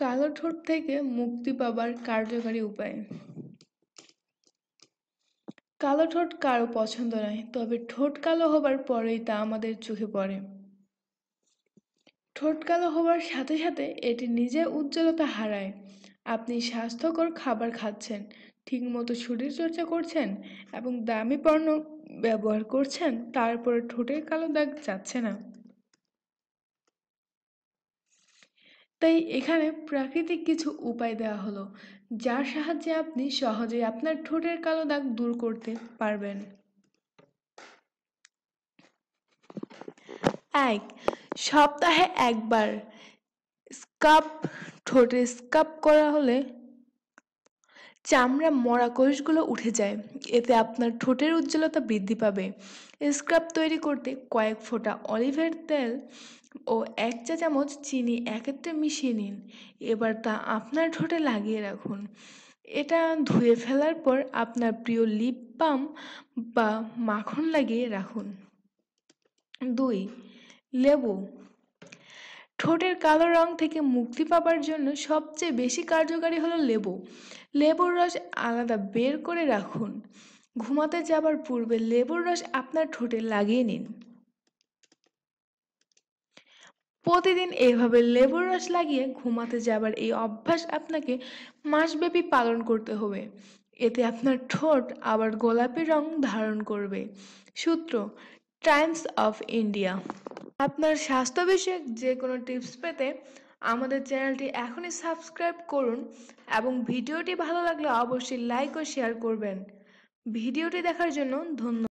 কালো ঠোঁট থেকে মুক্তি পাবার কার্যকারী উপায়। কালো ঠোঁট কারো পছন্দ নয়, তবে ঠোঁট কালো হবার পরেই তা আমাদের চোখে পড়ে। ঠোঁট কালো হবার সাথে সাথে এটি নিজের উজ্জ্বলতা হারায়। আপনি স্বাস্থ্যকর খাবার খাচ্ছেন, ঠিকমতো শরীরচর্চা করছেন এবং দামি পণ্য ব্যবহার করছেন, তারপরে ঠোঁটের কালো দাগ যাচ্ছে না। তাই এখানে প্রাকৃতিক কিছু উপায় দেওয়া হলো, যার সাহায্যে আপনি সহজেই আপনার ঠোঁটের কালো দাগ দূর করতে পারবেন। 1. সপ্তাহে একবার স্কাব। ঠোঁটে স্কাব করা হলে চামড়া মরা কোষগুলো উঠে যায়, এতে আপনার ঠোঁটের উজ্জ্বলতা বৃদ্ধি পাবে। স্ক্রাব তৈরি করতে কয়েক ফোঁটা অলিভের তেল ও 1 চা চামচ চিনি একত্রে মিশিয়ে নিন। এবার তা আপনার ঠোঁটে লাগিয়ে রাখুন। এটা ধুয়ে ফেলার পর আপনার প্রিয় লিপ বাম বা মাখন লাগিয়ে রাখুন। 2. লেবু। ঠোঁটের কালো রং থেকে মুক্তি পাবার জন্য সবচেয়ে বেশি কার্যকারী হলো লেবু। লেবুর রস আলাদা বের করে রাখুন। ঘুমাতে যাবার পূর্বে লেবুর রস আপনার ঠোঁটে লাগিয়ে নিন। প্রতিদিন এভাবে লেবুর রস লাগিয়ে ঘুমাতে যাবার এই অভ্যাস আপনাকে মাসব্যাপী পালন করতে হবে। এতে আপনার ঠোঁট আবার গোলাপি রং ধারণ করবে। সূত্র: টাইমস অফ ইন্ডিয়া। আপনার স্বাস্থ্য বিষয়ক যে কোনো টিপস পেতে আমাদের চ্যানেলটি এখনই সাবস্ক্রাইব করুন এবং ভিডিওটি ভালো লাগলে অবশ্যই লাইক ও শেয়ার করবেন। ভিডিওটি দেখার জন্য ধন্যবাদ।